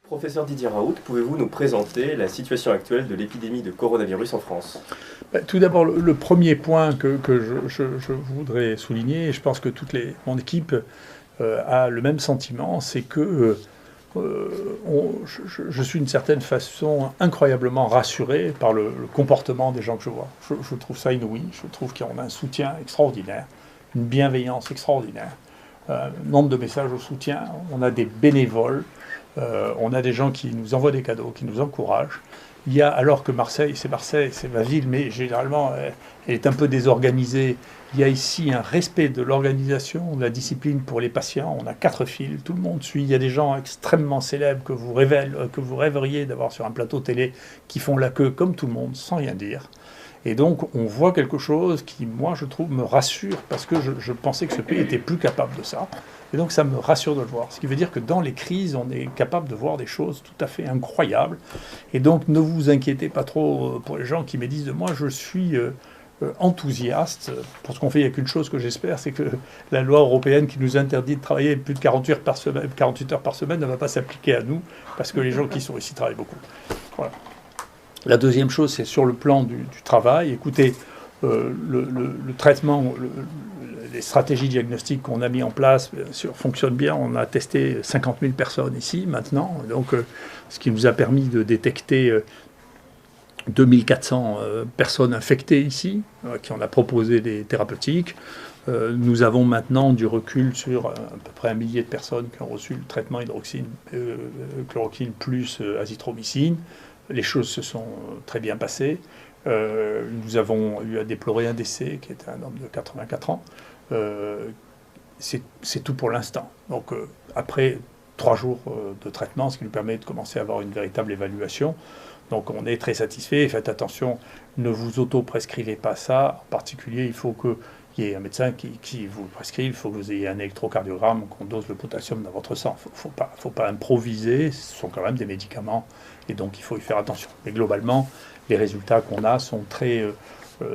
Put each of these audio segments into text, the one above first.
Professeur Didier Raoult, pouvez-vous nous présenter la situation actuelle de l'épidémie de coronavirus en France? Tout d'abord, le premier point que je voudrais souligner, et je pense que mon équipe a le même sentiment, c'est que je suis d'une certaine façon incroyablement rassuré par le comportement des gens que je vois. Je trouve ça inouï, je trouve qu'on a un soutien extraordinaire, une bienveillance extraordinaire, nombre de messages au soutien, on a des bénévoles, on a des gens qui nous envoient des cadeaux, qui nous encouragent. Il y a, alors que Marseille, c'est ma ville, mais généralement, elle est un peu désorganisée. Il y a ici un respect de l'organisation, de la discipline pour les patients. On a 4 files, tout le monde suit. Il y a des gens extrêmement célèbres que vous rêveriez d'avoir sur un plateau télé qui font la queue comme tout le monde, sans rien dire. Et donc, on voit quelque chose qui, moi, je trouve, me rassure, parce que je pensais que ce pays était plus capable de ça. Et donc, ça me rassure de le voir. Ce qui veut dire que dans les crises, on est capable de voir des choses tout à fait incroyables. Et donc, ne vous inquiétez pas trop pour les gens qui me disent de moi, je suis enthousiaste. Pour ce qu'on fait, il n'y a qu'une chose que j'espère, c'est que la loi européenne qui nous interdit de travailler plus de 48 heures par semaine ne va pas s'appliquer à nous, parce que les gens qui sont ici travaillent beaucoup. Voilà. La deuxième chose, c'est sur le plan du travail. Écoutez, le traitement, les stratégies diagnostiques qu'on a mis en place fonctionnent bien. On a testé 50 000 personnes ici maintenant, donc, ce qui nous a permis de détecter 2400 personnes infectées ici, qui on a proposé des thérapeutiques. Nous avons maintenant du recul sur à peu près 1 millier de personnes qui ont reçu le traitement hydroxychloroquine plus azithromycine. Les choses se sont très bien passées. Nous avons eu à déplorer un décès qui était un homme de 84 ans. C'est tout pour l'instant. Donc après 3 jours de traitement, ce qui nous permet de commencer à avoir une véritable évaluation. Donc on est très satisfait. Faites attention, ne vous auto-prescrivez pas ça. En particulier, il faut qu'il y ait un médecin qui vous prescrive. Il faut que vous ayez un électrocardiogramme, qu'on dose le potassium dans votre sang. Il ne faut pas improviser. Ce sont quand même des médicaments. Et donc il faut y faire attention. Mais globalement, les résultats qu'on a sont très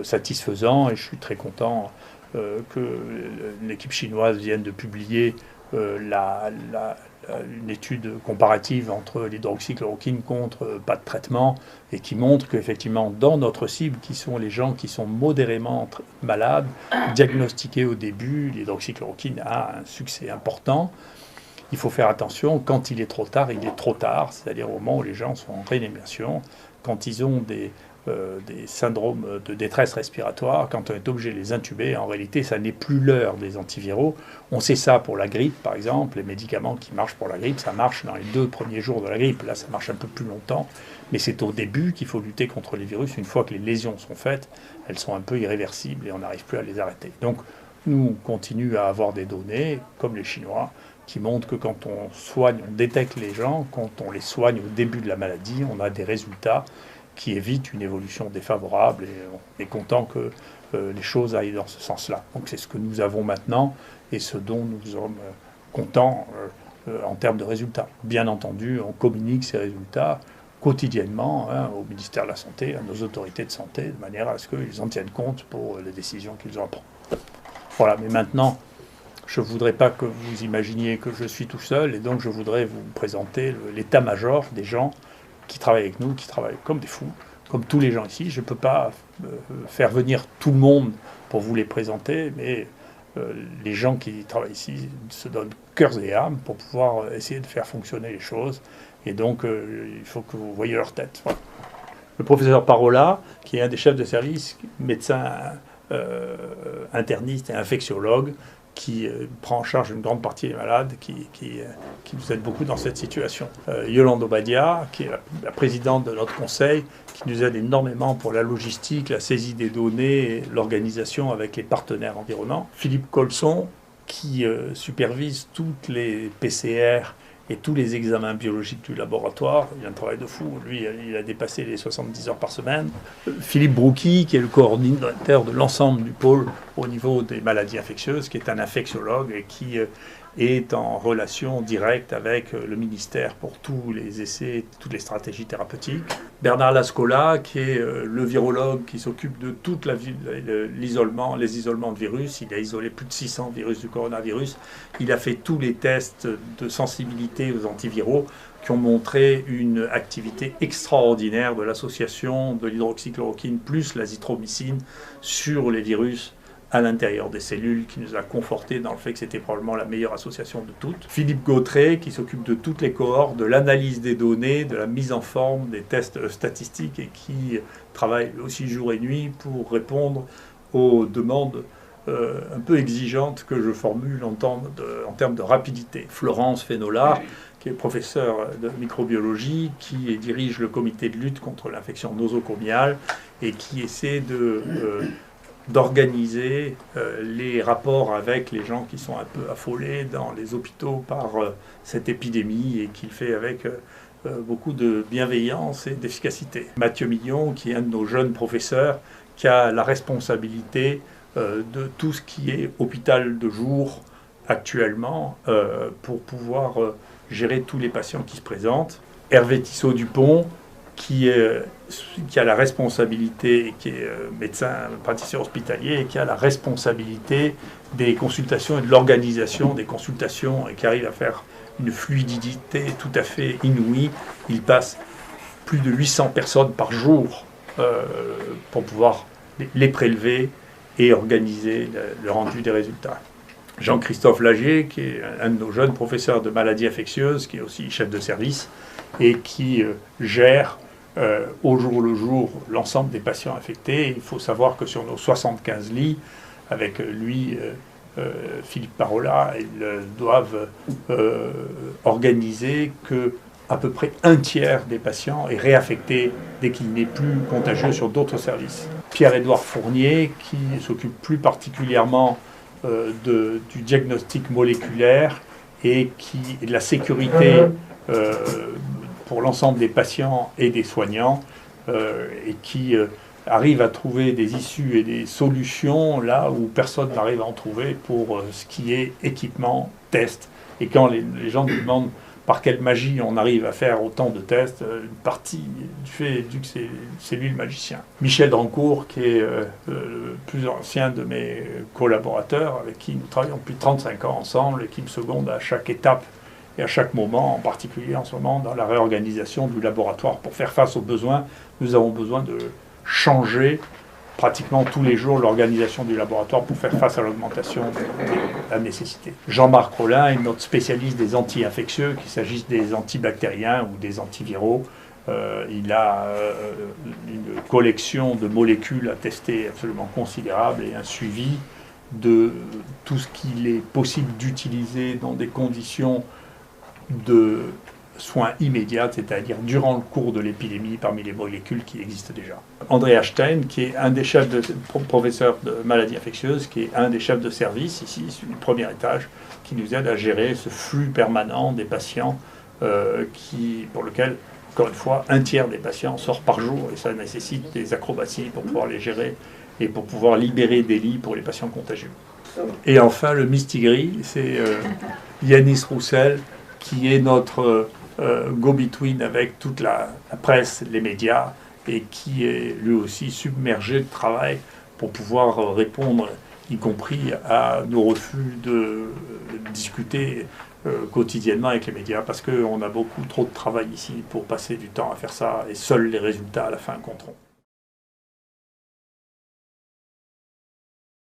satisfaisants. Et je suis très content que l'équipe chinoise vienne de publier une étude comparative entre l'hydroxychloroquine contre pas de traitement, et qui montre qu'effectivement, dans notre cible, qui sont les gens qui sont modérément malades, diagnostiqués au début, l'hydroxychloroquine a un succès important. Il faut faire attention, quand il est trop tard, il est trop tard, c'est-à-dire au moment où les gens sont en réanimation, quand ils ont des syndromes de détresse respiratoire, quand on est obligé de les intuber, en réalité, ça n'est plus l'heure des antiviraux. On sait ça pour la grippe, par exemple. Les médicaments qui marchent pour la grippe, ça marche dans les 2 premiers jours de la grippe. Là, ça marche un peu plus longtemps. Mais c'est au début qu'il faut lutter contre les virus. Une fois que les lésions sont faites, elles sont un peu irréversibles et on n'arrive plus à les arrêter. Donc, nous, on continue à avoir des données, comme les Chinois, qui montrent que quand on soigne, on détecte les gens, quand on les soigne au début de la maladie, on a des résultats qui évite une évolution défavorable, et on est content que les choses aillent dans ce sens-là. Donc c'est ce que nous avons maintenant et ce dont nous sommes contents en termes de résultats. Bien entendu, on communique ces résultats quotidiennement au ministère de la Santé, à nos autorités de santé, de manière à ce qu'ils en tiennent compte pour les décisions qu'ils ont à prendre. Voilà, mais maintenant, je ne voudrais pas que vous imaginiez que je suis tout seul, et donc je voudrais vous présenter l'état-major des gens qui travaillent avec nous, qui travaillent comme des fous, comme tous les gens ici. Je ne peux pas faire venir tout le monde pour vous les présenter, mais les gens qui travaillent ici se donnent cœurs et âme pour pouvoir essayer de faire fonctionner les choses. Et donc, il faut que vous voyiez leur tête. Voilà. Le professeur Parola, qui est un des chefs de service, médecin interniste et infectiologue, qui prend en charge une grande partie des malades, qui nous aide beaucoup dans cette situation. Yolande Obadia, qui est la présidente de notre conseil, qui nous aide énormément pour la logistique, la saisie des données, et l'organisation avec les partenaires environnants. Philippe Colson, qui supervise toutes les PCR et tous les examens biologiques du laboratoire. Il a un travail de fou. Lui, il a dépassé les 70 heures par semaine. Philippe Brouki, qui est le coordinateur de l'ensemble du pôle au niveau des maladies infectieuses, qui est un infectiologue et qui est en relation directe avec le ministère pour tous les essais, toutes les stratégies thérapeutiques. Bernard Lascola, qui est le virologue qui s'occupe de toute l'isolement, les isolements de virus. Il a isolé plus de 600 virus du coronavirus. Il a fait tous les tests de sensibilité aux antiviraux. qui ont montré une activité extraordinaire de l'association de l'hydroxychloroquine plus l'azithromycine sur les virus à l'intérieur des cellules, qui nous a conforté dans le fait que c'était probablement la meilleure association de toutes. Philippe Gautret, qui s'occupe de toutes les cohortes, de l'analyse des données, de la mise en forme des tests statistiques et qui travaille aussi jour et nuit pour répondre aux demandes un peu exigeantes que je formule en termes de rapidité. Florence Fénolard, qui est professeur de microbiologie, qui dirige le comité de lutte contre l'infection nosocomiale et qui essaie d'organiser les rapports avec les gens qui sont un peu affolés dans les hôpitaux par cette épidémie et qu'il fait avec beaucoup de bienveillance et d'efficacité. Mathieu Millon, qui est un de nos jeunes professeurs, qui a la responsabilité de tout ce qui est hôpital de jour actuellement pour pouvoir gérer tous les patients qui se présentent. Hervé Tissot-Dupont, qui a la responsabilité, qui est médecin praticien hospitalier et qui a la responsabilité des consultations et de l'organisation des consultations et qui arrive à faire une fluidité tout à fait inouïe. Il passe plus de 800 personnes par jour pour pouvoir les prélever et organiser le rendu des résultats. Jean-Christophe Lagier, qui est un de nos jeunes professeurs de maladies infectieuses, qui est aussi chef de service et qui gère au jour le jour l'ensemble des patients infectés. Il faut savoir que sur nos 75 lits, avec lui, Philippe Parola, ils doivent organiser que à peu près un tiers des patients est réaffecté dès qu'il n'est plus contagieux sur d'autres services. Pierre-Édouard Fournier, qui s'occupe plus particulièrement du diagnostic moléculaire et de la sécurité pour l'ensemble des patients et des soignants et qui arrive à trouver des issues et des solutions là où personne n'arrive à en trouver pour ce qui est équipement, test. Et quand les gens nous demandent par quelle magie on arrive à faire autant de tests, une partie du fait que c'est lui le magicien. Michel Drancourt, qui est le plus ancien de mes collaborateurs, avec qui nous travaillons depuis 35 ans ensemble et qui me seconde à chaque étape et à chaque moment, en particulier en ce moment dans la réorganisation du laboratoire pour faire face aux besoins. Nous avons besoin de changer pratiquement tous les jours l'organisation du laboratoire pour faire face à l'augmentation de la nécessité. Jean-Marc Rollin est notre spécialiste des anti-infectieux, qu'il s'agisse des antibactériens ou des antiviraux. Il a une collection de molécules à tester absolument considérable et un suivi de tout ce qu'il est possible d'utiliser dans des conditions de soins immédiats, c'est-à-dire durant le cours de l'épidémie parmi les molécules qui existent déjà. André Stein, qui est un des chefs professeurs de maladies infectieuses, qui est un des chefs de service ici, sur le premier étage, qui nous aide à gérer ce flux permanent des patients pour lequel, encore une fois, un tiers des patients sort par jour et ça nécessite des acrobaties pour pouvoir les gérer et pour pouvoir libérer des lits pour les patients contagieux. Et enfin, le mistigris, c'est Yanis Roussel, qui est notre go-between avec toute la presse, les médias, et qui est lui aussi submergé de travail pour pouvoir répondre, y compris à nos refus de discuter quotidiennement avec les médias, parce qu'on a beaucoup trop de travail ici pour passer du temps à faire ça, et seuls les résultats à la fin compteront.